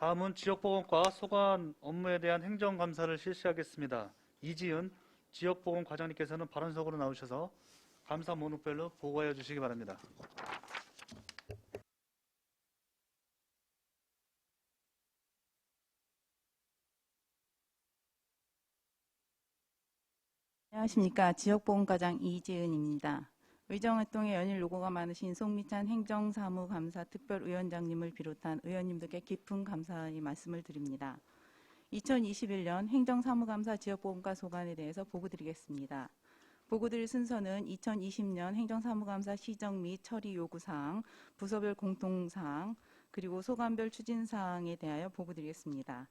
다음은 지역보건과 소관 업무에 대한 행정감사를 실시하겠습니다. 이지은 지역보건과장님께서는 발언석으로 나오셔서 감사 목록별로 보고하여 주시기 바랍니다. 안녕하십니까. 지역보건과장 이지은입니다. 의정활동에 연일 노고가 많으신 송미찬 행정사무감사 특별위원장님을 비롯한 의원님들께 깊은 감사의 말씀을 드립니다. 2021년 행정사무감사 지역보건과 소관에 대해서 보고드리겠습니다. 보고드릴 순서는 2020년 행정사무감사 시정 및 처리 요구사항, 부서별 공통사항, 그리고 소관별 추진사항에 대하여 보고드리겠습니다.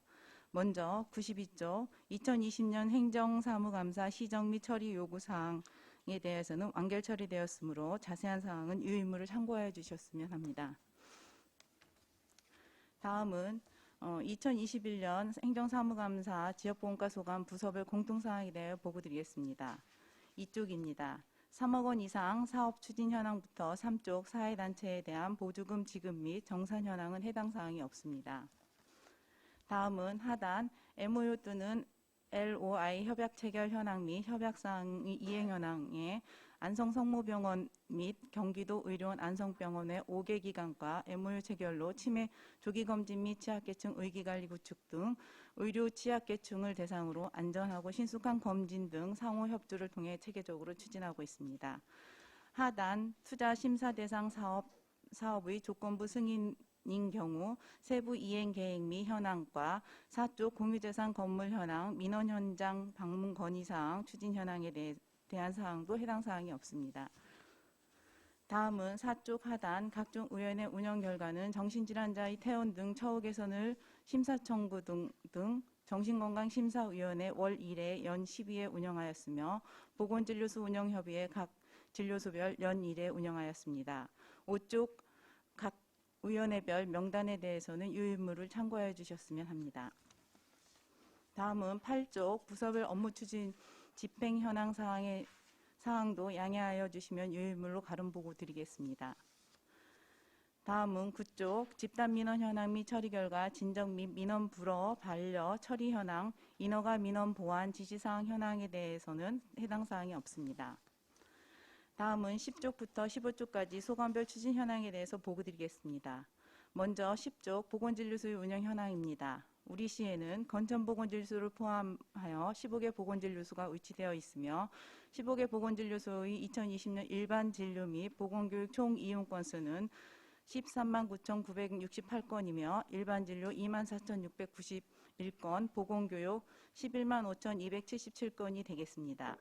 먼저 92조 2020년 행정사무감사 시정 및 처리 요구사항에 대해서는 완결 처리되었으므로 자세한 사항은 유의문을 참고해 주셨으면 합니다. 다음은 2021년 행정사무감사 지역보건과 소관 부서별 공통사항에 대해 보고드리겠습니다. 이쪽입니다. 3억 원 이상 사업 추진 현황부터 3쪽 사회단체에 대한 보조금 지급 및 정산 현황은 해당 사항이 없습니다. 다음은 하단 MOU 또는 LOI 협약 체결 현황 및 협약사항의 이행 현황에 안성성모병원 및 경기도 의료원 안성병원의 5개 기관과 MOU 체결로 치매 조기검진 및 취약계층 의기관리 구축 등 의료 취약계층을 대상으로 안전하고 신속한 검진 등 상호 협조를 통해 체계적으로 추진하고 있습니다. 하단 투자 심사 대상 사업의 조건부 승인 인 경우 세부 이행 계획 및 현황과 4쪽 공유재산 건물 현황, 민원 현장 방문 건의사항, 추진 현황에 대한 사항도 해당 사항이 없습니다. 다음은 4쪽 하단 각종 의원의 운영 결과는 정신질환자의 퇴원 등 처우 개선을 심사청구 등 정신건강심사위원회 월 1회 연 12회 운영하였으며 보건진료소 운영협의회 각 진료소별 연 1회 운영하였습니다. 5쪽 각 위원회별 명단에 대해서는 유의문을 참고해 주셨으면 합니다. 다음은 8쪽 부서별 업무 추진 집행 현황 사항도 양해하여 주시면 유의문으로 가름 보고 드리겠습니다. 다음은 9쪽 집단 민원 현황 및 처리 결과 진정 및 민원 불어 반려 처리 현황 인허가 민원 보완 지시사항 현황에 대해서는 해당 사항이 없습니다. 다음은 10쪽부터 15쪽까지 소관별 추진 현황에 대해서 보고드리겠습니다. 먼저 10쪽 보건진료소의 운영 현황입니다. 우리 시에는 건천보건진료소를 포함하여 15개 보건진료소가 위치되어 있으며 15개 보건진료소의 2020년 일반 진료 및 보건교육 총 이용 건수는 13만 9,968건이며 일반 진료 24,691건, 보건교육 11만 5,277건이 되겠습니다.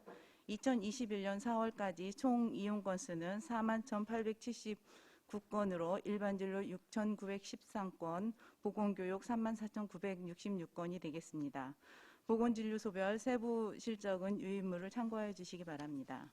2021년 4월까지 총 이용 건수는 4만 1,879건으로 일반 진료 6,913건, 보건교육 3만 4,966건이 되겠습니다. 보건진료소별 세부 실적은 유의문을 참고해 주시기 바랍니다.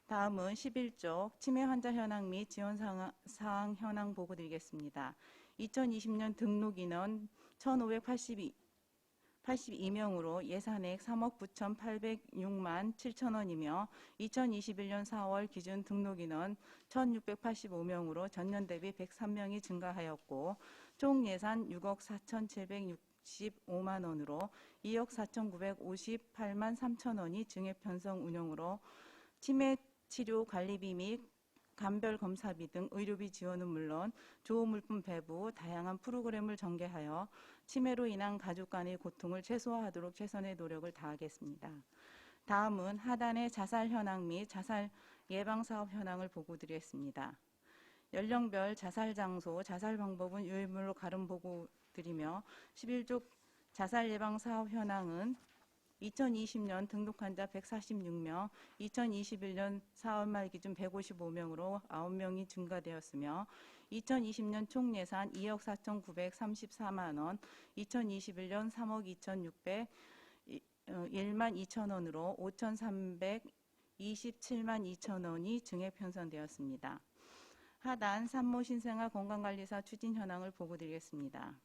다음은 11쪽 치매 환자 현황 및 지원 사항 현황 보고 드리겠습니다. 2020년 등록 인원 1,582명으로 예산액 3억 9,806만 7천원이며 2021년 4월 기준 등록 인원 1,685명으로 전년 대비 103명이 증가하였고 총 예산 6억 4,765만 원으로 2억 4,958만 3천원이 증액 편성 운영으로 치매 치료 관리비 및 간별 검사비 등 의료비 지원은 물론 조호물품 배부, 다양한 프로그램을 전개하여 치매로 인한 가족 간의 고통을 최소화하도록 최선의 노력을 다하겠습니다. 다음은 하단의 자살 현황 및 자살 예방 사업 현황을 보고 드리겠습니다. 연령별 자살 장소, 자살 방법은 유의문으로 가름 보고 드리며 11쪽 자살 예방 사업 현황은 2020년 등록 환자 146명, 2021년 4월 말 기준 155명으로 9명이 증가되었으며 2020년 총 예산 2억 4,934만 원, 2021년 3억 2,601만 2천 원으로 5,327만 2천 원이 증액 편성되었습니다. 하단 산모 신생아 건강관리사 추진 현황을 보고 드리겠습니다.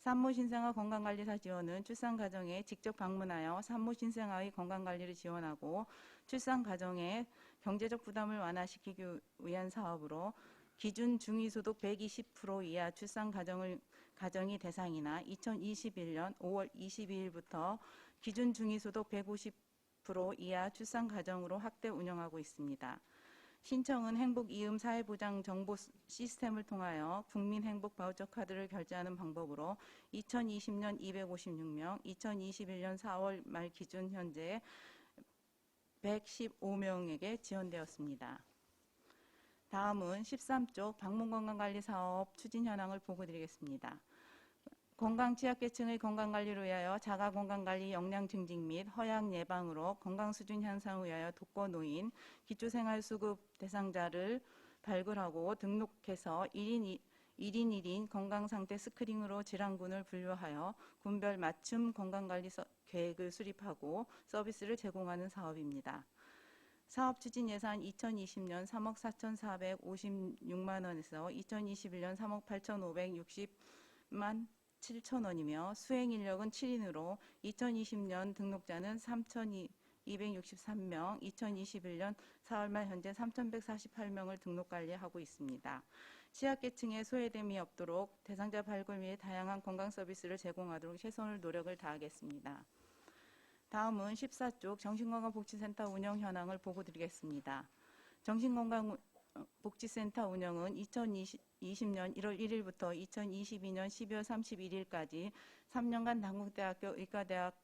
산모 신생아 건강관리사 지원은 출산 가정에 직접 방문하여 산모 신생아의 건강관리를 지원하고 출산 가정의 경제적 부담을 완화시키기 위한 사업으로 기준 중위소득 120% 이하 출산 가정이 대상이나 2021년 5월 22일부터 기준 중위소득 150% 이하 출산 가정으로 확대 운영하고 있습니다. 신청은 행복이음 사회보장 정보 시스템을 통하여 국민행복 바우처 카드를 결제하는 방법으로 2020년 256명, 2021년 4월 말 기준 현재 115명에게 지원되었습니다. 다음은 13쪽 방문건강관리사업 추진 현황을 보고드리겠습니다. 건강 취약계층의 건강관리를 위하여 자가건강관리 역량 증진 및 허약 예방으로 건강수준 향상을 위하여 독거노인, 기초생활수급 대상자를 발굴하고 등록해서 1인 1인 건강상태 스크린으로 질환군을 분류하여 군별 맞춤 건강관리 계획을 수립하고 서비스를 제공하는 사업입니다. 사업 추진 예산 2020년 3억 4,456만 원에서 2021년 3억 8,560만 7천 원이며 수행 인력은 7인으로 2020년 등록자는 3,263명, 2021년 4월 말 현재 3,148명을 등록 관리하고 있습니다. 취약계층에 소외됨이 없도록 대상자 발굴 및 다양한 건강 서비스를 제공하도록 최선을 노력을 다하겠습니다. 다음은 14쪽 정신건강복지센터 운영 현황을 보고드리겠습니다. 정신건강복지센터 운영은 2020년 1월 1일부터 2022년 12월 31일까지 3년간 당국대학교 의과대학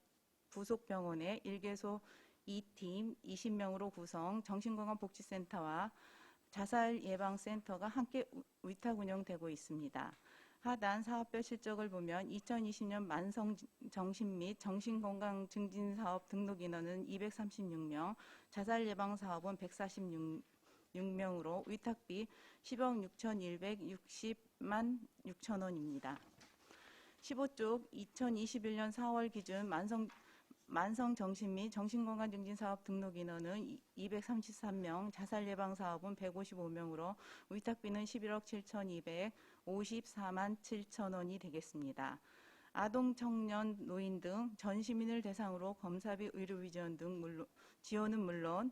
부속병원의 1개소 2팀 20명으로 구성 정신건강복지센터와 자살예방센터가 함께 위탁 운영되고 있습니다. 하단 사업별 실적을 보면 2020년 만성정신 및 정신건강 증진 사업 등록 인원은 236명, 자살예방 사업은 146명으로 위탁비 10억 6,160만 6천 원입니다. 15쪽 2021년 4월 기준 만성정신 및 정신건강 증진 사업 등록 인원은 233명, 자살예방 사업은 155명으로 위탁비는 11억 7,254만 7천 원이 되겠습니다. 아동, 청년, 노인 등 전 시민을 대상으로 검사비 의료비 지원은 물론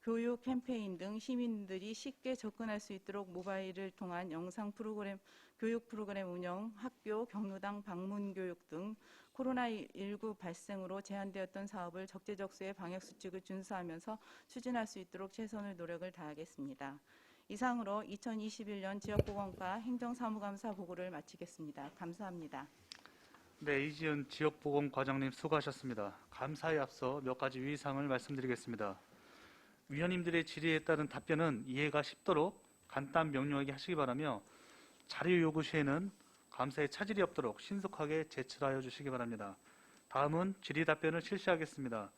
교육 캠페인 등 시민들이 쉽게 접근할 수 있도록 모바일을 통한 영상 프로그램, 교육 프로그램 운영, 학교, 경로당 방문 교육 등 코로나19 발생으로 제한되었던 사업을 적재적소의 방역수칙을 준수하면서 추진할 수 있도록 최선의 노력을 다하겠습니다. 이상으로 2021년 지역보건과 행정사무감사 보고를 마치겠습니다. 감사합니다. 네, 이지은 지역보건과장님 수고하셨습니다. 감사에 앞서 몇 가지 유의사항을 말씀드리겠습니다. 위원님들의 질의에 따른 답변은 이해가 쉽도록 간단 명료하게 하시기 바라며 자료 요구 시에는 감사에 차질이 없도록 신속하게 제출하여 주시기 바랍니다. 다음은 질의 답변을 실시하겠습니다.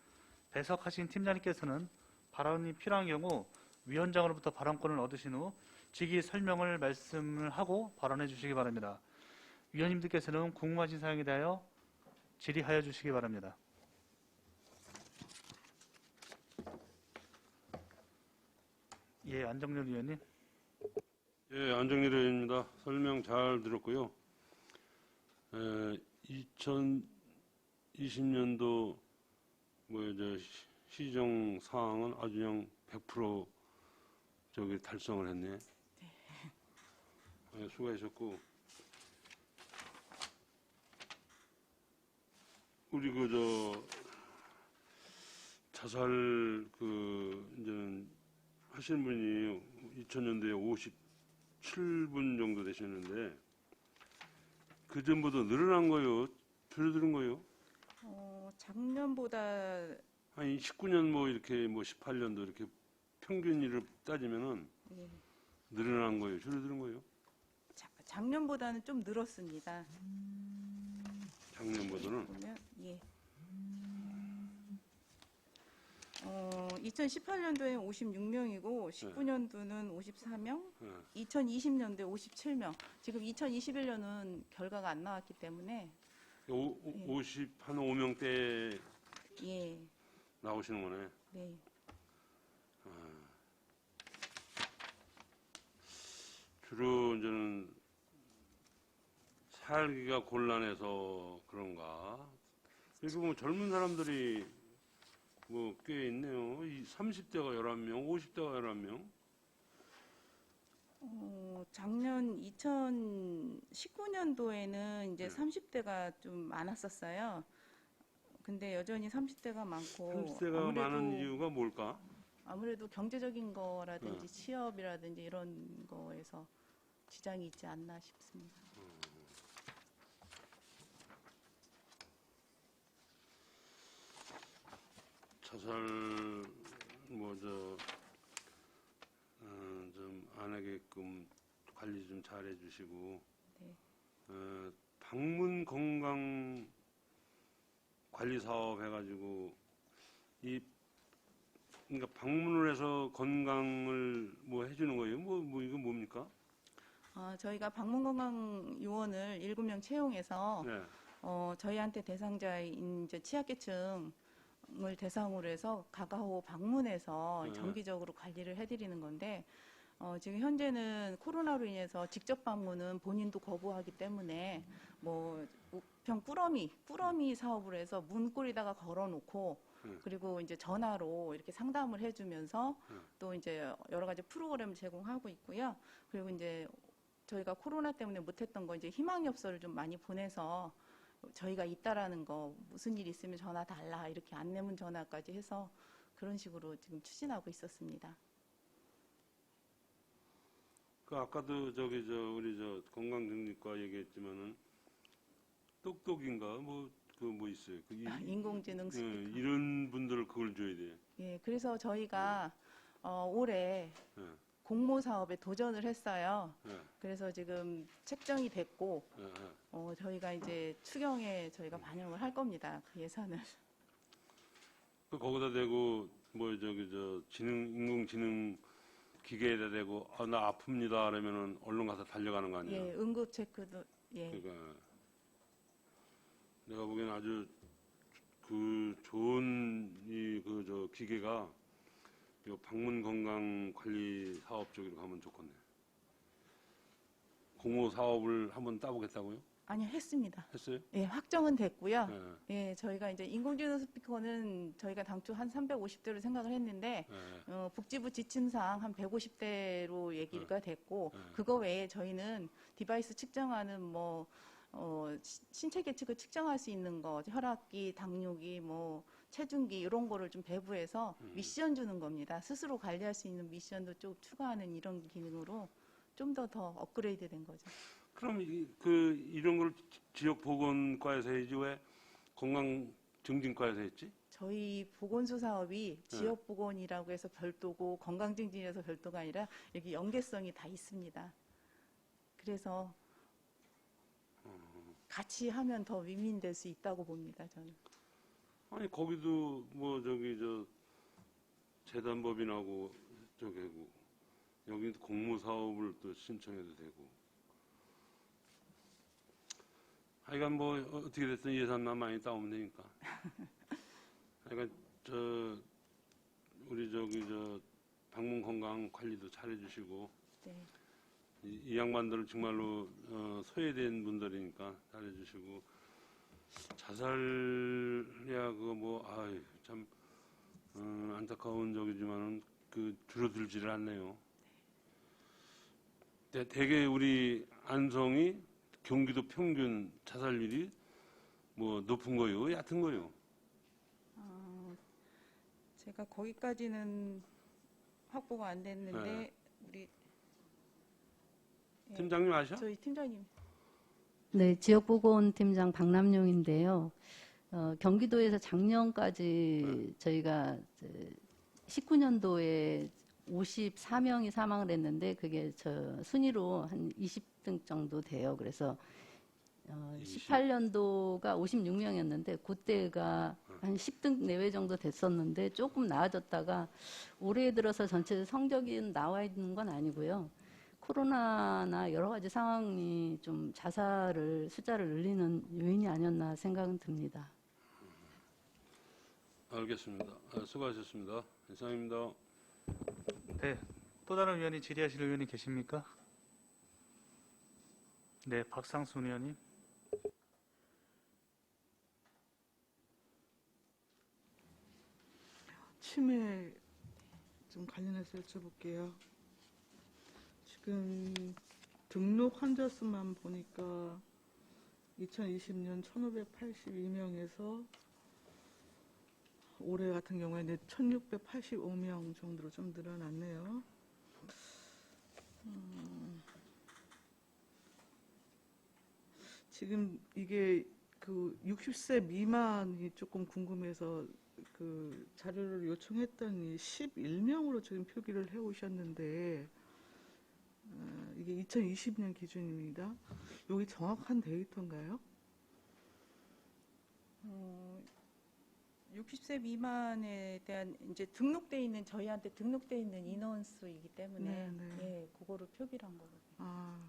배석하신 팀장님께서는 발언이 필요한 경우 위원장으로부터 발언권을 얻으신 후 직위 설명을 말씀을 하고 발언해 주시기 바랍니다. 위원님들께서는 궁금하신 사항에 대하여 질의하여 주시기 바랍니다. 예, 안정렬 위원님. 예, 안정렬 의원입니다. 설명 잘 들었고요. 2020년도 시정 사항은 아주 그냥 100% 달성을 했네. 네, 수고하셨고, 우리 자살 이제는 하시는 분이 2000년도에 57분 정도 되셨는데 그 전보다 늘어난 거요? 줄어드는 거요? 작년보다 아니 19년 이렇게 18년도 이렇게 평균일을 따지면은 예, 늘어난 거예요? 줄어드는 거예요? 작년보다는 좀 늘었습니다. 작년보다는? 보면 예. 2018년도에는 56명이고 19년도는 54명, 네. 2020년도에 57명. 지금 2021년은 결과가 안 나왔기 때문에 50, 한 5명대 예, 나오시는 거네. 네. 주로 이제는 살기가 곤란해서 그런가. 여기 보면 젊은 사람들이 꽤 있네요. 30대가 11명, 50대가 11명. 작년 2019년도에는 이제 네. 30대가 좀 많았었어요. 근데 여전히 30대가 많고 30대가 많은 이유가 뭘까? 아무래도 경제적인 거라든지 네. 취업이라든지 이런 거에서 지장이 있지 않나 싶습니다. 자살 좀 안 하게끔 관리 좀 잘해 주시고 네. 방문 건강 관리 사업 해가지고 그러니까 방문을 해서 건강을 뭐 해주는 거예요? 뭐 이거 뭡니까? 저희가 방문건강 요원을 7명 채용해서 네. 저희한테 대상자인 이제 취약계층을 대상으로 해서 가가호 방문해서 네. 정기적으로 관리를 해드리는 건데 지금 현재는 코로나로 인해서 직접 방문은 본인도 거부하기 때문에 뭐 우편 꾸러미 사업으로 해서 문고리다가 걸어놓고 그리고 이제 전화로 이렇게 상담을 해주면서 또 이제 여러 가지 프로그램을 제공하고 있고요. 그리고 이제 저희가 코로나 때문에 못했던 거 이제 희망엽서를 좀 많이 보내서 저희가 있다라는 거 무슨 일 있으면 전화 달라 이렇게 안내문 전화까지 해서 그런 식으로 지금 추진하고 있었습니다. 그 아까도 우리 건강정신과 얘기했지만은 똑똑인가 뭐 있어요. 인공지능 스피커. 이런 분들 그걸 줘야 돼. 예, 그래서 저희가 올해 예, 공모 사업에 도전을 했어요. 예, 그래서 지금 책정이 됐고 예, 예. 저희가 이제 추경에 저희가 반영을 할 겁니다. 그 예산을. 그 거기다 대고 인공지능 기계에다 대고 나 아픕니다 그러면은 얼른 가서 달려가는 거 아니야? 예, 응급 체크도 예. 그러니까 내가 보기엔 아주 그 좋은 기계가 이 방문 건강 관리 사업 쪽으로 가면 좋겠네. 공모 사업을 한번 따보겠다고요? 아니요, 했습니다. 했어요? 예, 확정은 됐고요. 예, 예, 저희가 이제 인공지능 스피커는 저희가 당초 한 350대로 생각을 했는데 예, 복지부 지침상 한 150대로 얘기가 됐고 네. 그거 외에 저희는 디바이스 측정하는 뭐 신체 계측을 측정할 수 있는 거 혈압기, 당뇨기, 뭐 체중기 이런 거를 좀 배부해서 미션 주는 겁니다. 스스로 관리할 수 있는 미션도 좀 추가하는 이런 기능으로 좀 더 업그레이드 된 거죠. 그럼 이런 걸 지역 보건과에서 해야지 왜 건강증진과에서 했지? 저희 보건소 사업이 지역 보건이라고 해서 별도고 건강증진이라서 별도가 아니라 여기 연계성이 다 있습니다. 그래서 같이 하면 더 윈윈될 수 있다고 봅니다. 저는. 아니 거기도 재단법인하고 하고 여기도 공모 사업을 또 신청해도 되고. 하여간 뭐 어떻게 됐든 예산만 많이 따오면 되니까. 하여간 우리 방문 건강 관리도 잘해주시고 네. 이 양반들은 정말로 소외된 분들이니까 잘해주시고 자살이야 참 안타까운 적이지만은 줄어들지를 않네요. 대개 우리 안성이 경기도 평균 자살률이 뭐 높은 거요, 얕은 거요? 제가 거기까지는 확보가 안 됐는데 네. 우리 팀장님 아셔? 저희 팀장님. 네, 지역보건팀장 박남용인데요. 경기도에서 작년까지 저희가 19년도에 54명이 사망을 했는데 그게 순위로 한 20등 정도 돼요. 그래서 18년도가 56명이었는데 그때가 한 10등 내외 정도 됐었는데 조금 나아졌다가 올해 들어서 전체 성적이 나와 있는 건 아니고요. 코로나나 여러 가지 상황이 좀 숫자를 늘리는 요인이 아니었나 생각은 듭니다. 알겠습니다. 수고하셨습니다. 이상입니다. 네, 또 다른 위원이 질의하실 의원이 계십니까? 네, 박상순 의원님. 치매 좀 관련해서 여쭤볼게요. 지금 등록 환자 수만 보니까 2020년 1,582명에서 올해 같은 경우에는 1,685명 정도로 좀 늘어났네요. 지금 이게 그 60세 미만이 조금 궁금해서 그 자료를 요청했더니 11명으로 지금 표기를 해 오셨는데 이게 2020년 기준입니다. 여기 정확한 데이터인가요? 60세 미만에 대한 이제 등록돼 있는 저희한테 등록돼 있는 인원수이기 때문에 네. 예, 그거를 표기를 한 거거든요. 아.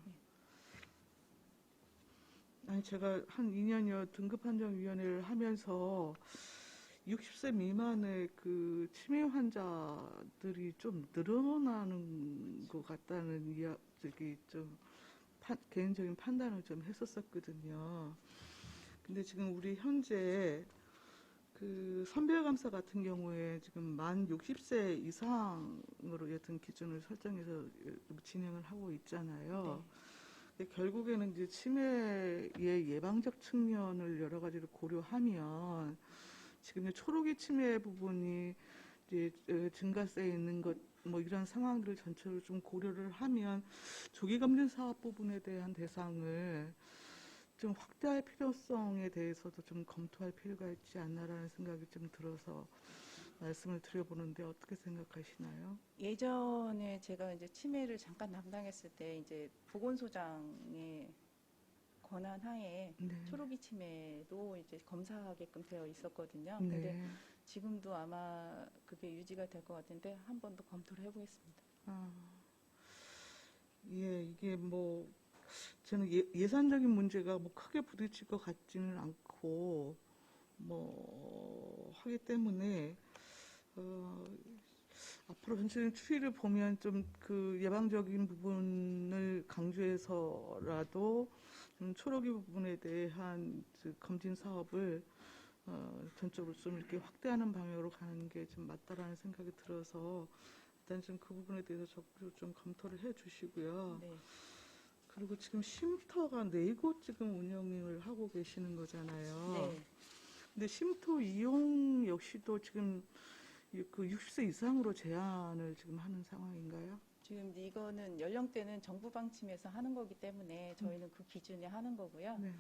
아니 제가 한 2년여 등급판정위원회를 하면서 60세 미만의 그 치매 환자들이 좀 늘어나는 것 같다는 저기 좀 개인적인 판단을 좀 했었거든요. 근데 지금 우리 현재 그 선별감사 같은 경우에 지금 만 60세 이상으로 여튼 기준을 설정해서 진행을 하고 있잖아요. 근데 결국에는 이제 치매의 예방적 측면을 여러 가지로 고려하면 지금 이제 초록이 치매 부분이 이제 증가세 있는 것 뭐 이런 상황들을 전체로 좀 고려를 하면 조기 검진 사업 부분에 대한 대상을 좀 확대할 필요성에 대해서도 좀 검토할 필요가 있지 않나라는 생각이 좀 들어서 말씀을 드려보는데 어떻게 생각하시나요? 예전에 제가 이제 치매를 잠깐 담당했을 때 이제 보건소장의 권한 하에 네. 초록이 치매도 이제 검사하게끔 되어 있었거든요. 네. 근데 지금도 아마 그게 유지가 될 것 같은데 한 번 더 검토를 해보겠습니다. 아, 예, 이게 뭐 저는 예산적인 문제가 뭐 크게 부딪힐 것 같지는 않고 뭐 하기 때문에 앞으로 전체적인 추이를 보면 좀 그 예방적인 부분을 강조해서라도 좀 초록이 부분에 대한 그 검진 사업을 전적으로 좀 이렇게 확대하는 방향으로 가는 게 좀 맞다라는 생각이 들어서 일단 좀 그 부분에 대해서 적극적으로 좀 검토를 해 주시고요. 네. 그리고 지금 쉼터가 4곳 지금 운영을 하고 계시는 거잖아요. 네. 근데 쉼터 이용 역시도 지금 그 60세 이상으로 제한을 지금 하는 상황인가요? 지금 이거는 연령대는 정부 방침에서 하는 거기 때문에 저희는 그 기준에 하는 거고요. 네.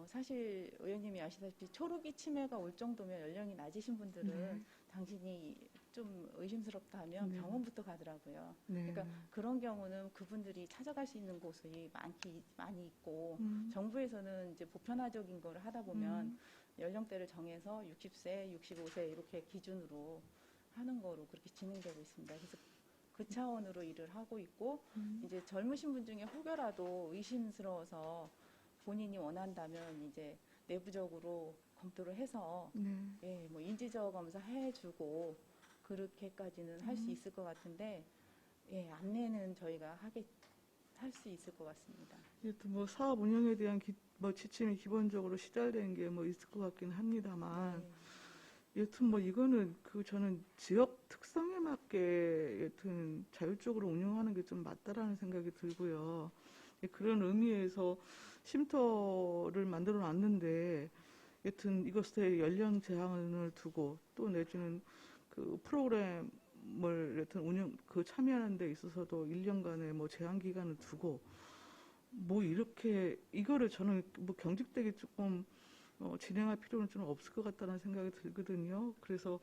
사실 의원님이 아시다시피 초록이 치매가 올 정도면 연령이 낮으신 분들은 네. 당신이 좀 의심스럽다 하면 네. 병원부터 가더라고요. 네. 그러니까 그런 경우는 그분들이 찾아갈 수 있는 곳이 많이 있고 정부에서는 이제 보편화적인 걸 하다 보면 연령대를 정해서 60세, 65세 이렇게 기준으로 하는 거로 그렇게 진행되고 있습니다. 그래서 그 차원으로 일을 하고 있고 이제 젊으신 분 중에 혹여라도 의심스러워서 본인이 원한다면 이제 내부적으로 검토를 해서 네. 예, 뭐 인지적 검사 해주고 그렇게까지는 할 수 있을 것 같은데 예, 안내는 저희가 할 수 있을 것 같습니다. 여튼 뭐 사업 운영에 대한 뭐 지침이 기본적으로 시달되는 게 뭐 있을 것 같긴 합니다만 네. 여튼 뭐 이거는 그 저는 지역 특성에 맞게 여튼 자율적으로 운영하는 게 좀 맞다라는 생각이 들고요. 그런 의미에서 쉼터를 만들어 놨는데 여튼 이것에 연령 제한을 두고 또 내지는 그 프로그램을 여튼 참여하는 데 있어서도 1년간의 뭐 제한 기간을 두고 뭐 이렇게 이거를 저는 뭐 경직되게 조금 진행할 필요는 좀 없을 것 같다는 생각이 들거든요. 그래서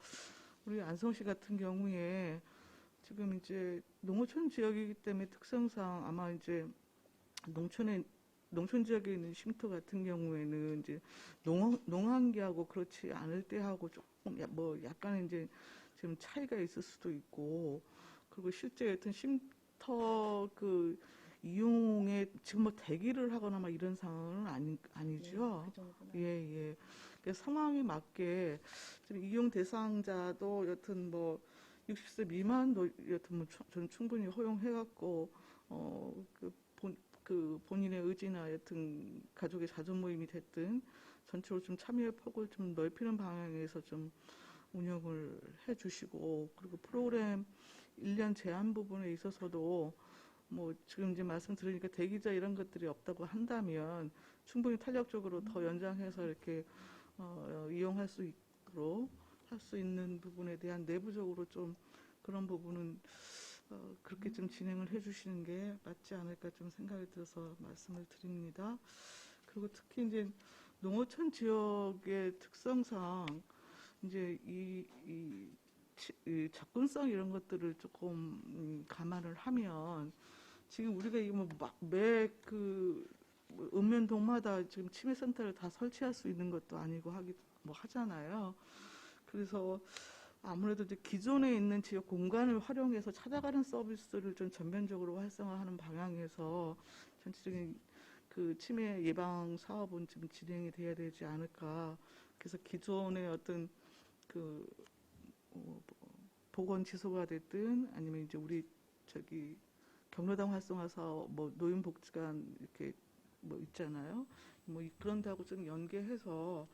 우리 안성시 같은 경우에 지금 이제 농어촌 지역이기 때문에 특성상 아마 이제 농촌 지역에 있는 쉼터 같은 경우에는 이제 농한기하고 그렇지 않을 때하고 조금 뭐 약간 이제 지금 차이가 있을 수도 있고 그리고 실제 여튼 쉼터 그 이용에 지금 뭐 대기를 하거나 막 이런 상황은 아니죠. 그 정도는. 예. 그 상황에 맞게 좀 이용 대상자도 여튼 뭐 60세 미만도 여튼 뭐 저는 충분히 허용해갖고 본인의 의지나 여튼 가족의 자존 모임이 됐든 전체로 좀 참여의 폭을 좀 넓히는 방향에서 좀 운영을 해주시고 그리고 프로그램 1년 제한 부분에 있어서도 뭐 지금 이제 말씀 들으니까 대기자 이런 것들이 없다고 한다면 충분히 탄력적으로 더 연장해서 이렇게 이용할 수 있도록 할 수 있는 부분에 대한 내부적으로 좀 그런 부분은 그렇게 좀 진행을 해주시는 게 맞지 않을까 좀 생각이 들어서 말씀을 드립니다. 그리고 특히 이제 농어촌 지역의 특성상 이제 이 접근성 이런 것들을 조금 감안을 하면 지금 우리가 이거 뭐매그 읍면동마다 지금 치매센터를 다 설치할 수 있는 것도 아니고 하잖아요. 그래서 아무래도 이제 기존에 있는 지역 공간을 활용해서 찾아가는 서비스를 좀 전면적으로 활성화하는 방향에서 전체적인 그 치매 예방 사업은 지금 진행이 돼야 되지 않을까. 그래서 기존의 어떤 그 보건 지소가 됐든 아니면 이제 우리 경로당 활성화 사업, 뭐 노인복지관 이렇게 뭐 있잖아요. 뭐 그런 데하고 좀 연계해서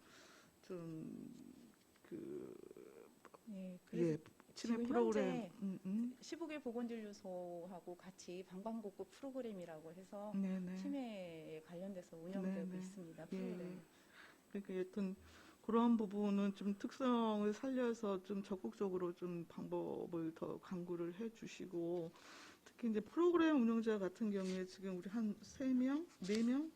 네, 그래서 치매 지금 프로그램, 현재 15개 보건진료소하고 같이 방방곡곡 프로그램이라고 해서 네네. 치매에 관련돼서 운영되고 네네. 있습니다. 예, 프로그램. 예. 그러니까 여튼 그런 부분은 좀 특성을 살려서 좀 적극적으로 좀 방법을 더 강구를 해주시고 특히 이제 프로그램 운영자 같은 경우에 지금 우리 한 3명, 4명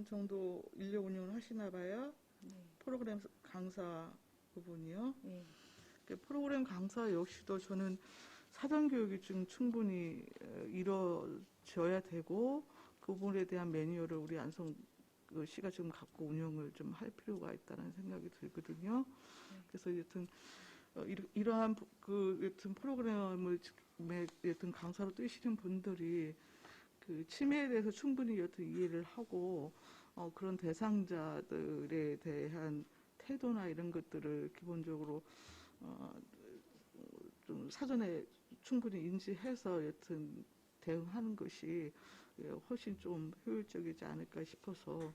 정도 인력 운영을 하시나 봐요. 네. 프로그램 강사 부분이요. 네. 그 프로그램 강사 역시도 저는 사전 교육이 좀 충분히 이루어져야 되고 그 부분에 대한 매뉴얼을 우리 안성시가 지금 갖고 운영을 좀 할 필요가 있다는 생각이 들거든요. 그래서 여튼 이러한 여튼 프로그램을 여튼 강사로 뛰시는 분들이 그 치매에 대해서 충분히 여튼 이해를 하고 그런 대상자들에 대한 태도나 이런 것들을 기본적으로 좀 사전에 충분히 인지해서 여튼 대응하는 것이 훨씬 좀 효율적이지 않을까 싶어서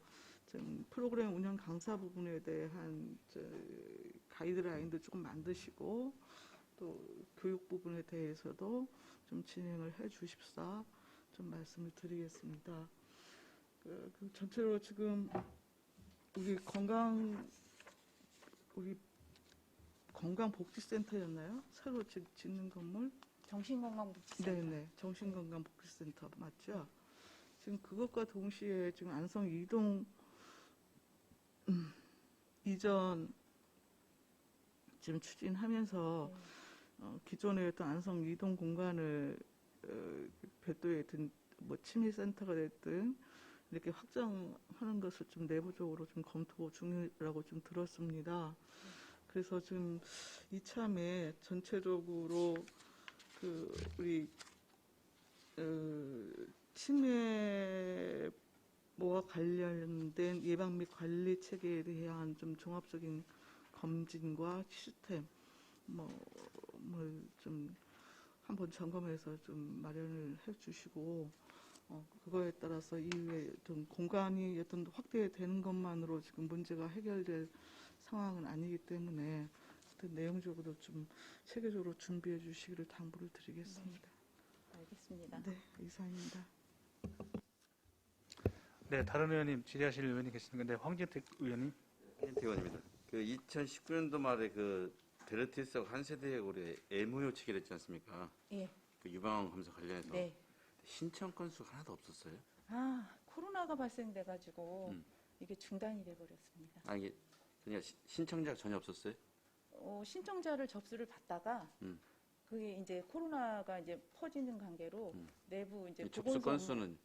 좀 프로그램 운영 강사 부분에 대한 가이드라인도 조금 만드시고 또 교육 부분에 대해서도 좀 진행을 해 주십사 좀 말씀을 드리겠습니다. 전체로 지금 우리 건강복지센터였나요? 새로 짓는 건물? 정신건강복지센터. 네네. 정신건강복지센터 맞죠? 지금 그것과 동시에 지금 안성 이동 이전 지금 추진하면서 기존의 어떤 안성 이동 공간을 별도의 뭐 치매센터가 됐든 이렇게 확장하는 것을 좀 내부적으로 좀 검토 중이라고 좀 들었습니다. 그래서 지금 이참에 전체적으로 우리 치매와 관련된 예방 및 관리 체계에 대한 좀 종합적인 검진과 시스템 좀 한번 점검해서 좀 마련을 해주시고 그거에 따라서 이후에 어떤 공간이 어떤 확대되는 것만으로 지금 문제가 해결될 상황은 아니기 때문에 어떤 내용적으로 좀 체계적으로 준비해 주시기를 당부를 드리겠습니다. 네, 알겠습니다. 네, 이상입니다. 네, 다른 의원님 질의하실 의원이 계시는데 황진택 의원님. 의원입니다. 그 2019년도 말에 그 베르티스하고 한세대하고 MOU 체결했지 않습니까? 예. 그 유방암 검사 관련해서 네. 신청 건수가 하나도 없었어요. 코로나가 발생돼가지고 음. 이게 중단이 돼버렸습니다. 이게 그냥 신청자가 전혀 없었어요? 신청자를 접수를 받다가 그게 이제 코로나가 이제 퍼지는 관계로 내부 이제 이 접수 건수는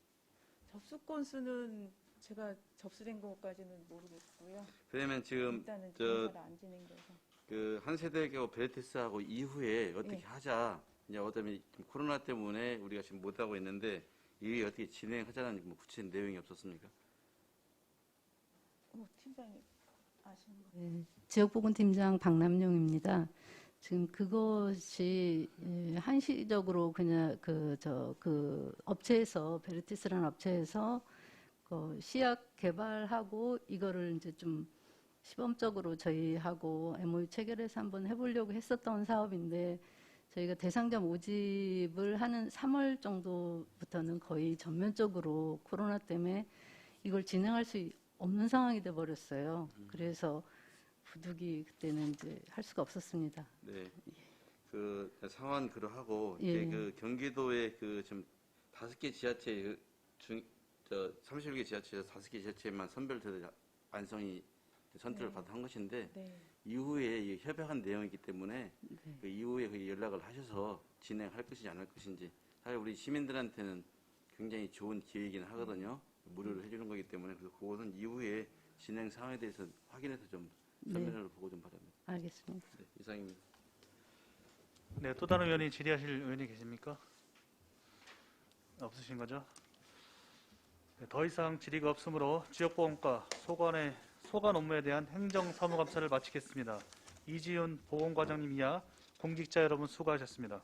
접수 건수는 제가 접수된 것까지는 모르겠고요. 그러면 지금 일단은 저 조사를 안 진행돼서. 그 한세대하고 베르티스하고 이후에 어떻게 예. 하자. 이제 어쩌면 코로나 때문에 우리가 지금 못 하고 있는데 이게 어떻게 진행하자는 뭐 구체적인 내용이 없었습니까? 팀장님 아시는 거? 네, 지역보건팀장 박남용입니다. 지금 그것이 한시적으로 그냥 그 업체에서 베르티스라는 업체에서 그 시약 개발하고 이거를 이제 좀 시범적으로 저희하고 MOU 체결해서 한번 해보려고 했었던 사업인데 저희가 대상자 모집을 하는 3월 정도부터는 거의 전면적으로 코로나 때문에 이걸 진행할 수 없는 상황이 돼 버렸어요. 그래서 부득이 그때는 이제 할 수가 없었습니다. 네. 그 상황 그러하고 예. 이제 그 경기도의 그 지금 5개 지자체 저 31개 지자체에서 5개 지자체만 선별돼서 안성이 선택을 네. 받아 한 것인데 네. 이후에 이 협약한 내용이기 때문에 네. 그 이후에 그 연락을 하셔서 진행할 것인지 안 할 것인지 사실 우리 시민들한테는 굉장히 좋은 기회이긴 하거든요. 무료로 해주는 거기 때문에 그래서 그것은 이후에 진행 상황에 대해서 확인해서 좀 설명을 보고 좀 바랍니다. 알겠습니다. 네, 이상입니다. 네, 또 다른 의원이 질의하실 의원이 계십니까? 없으신 거죠? 네, 더 이상 질의가 없으므로 지역보건과 소관 업무에 대한 행정사무감사를 마치겠습니다. 이지윤 보건과장님 이하 공직자 여러분 수고하셨습니다.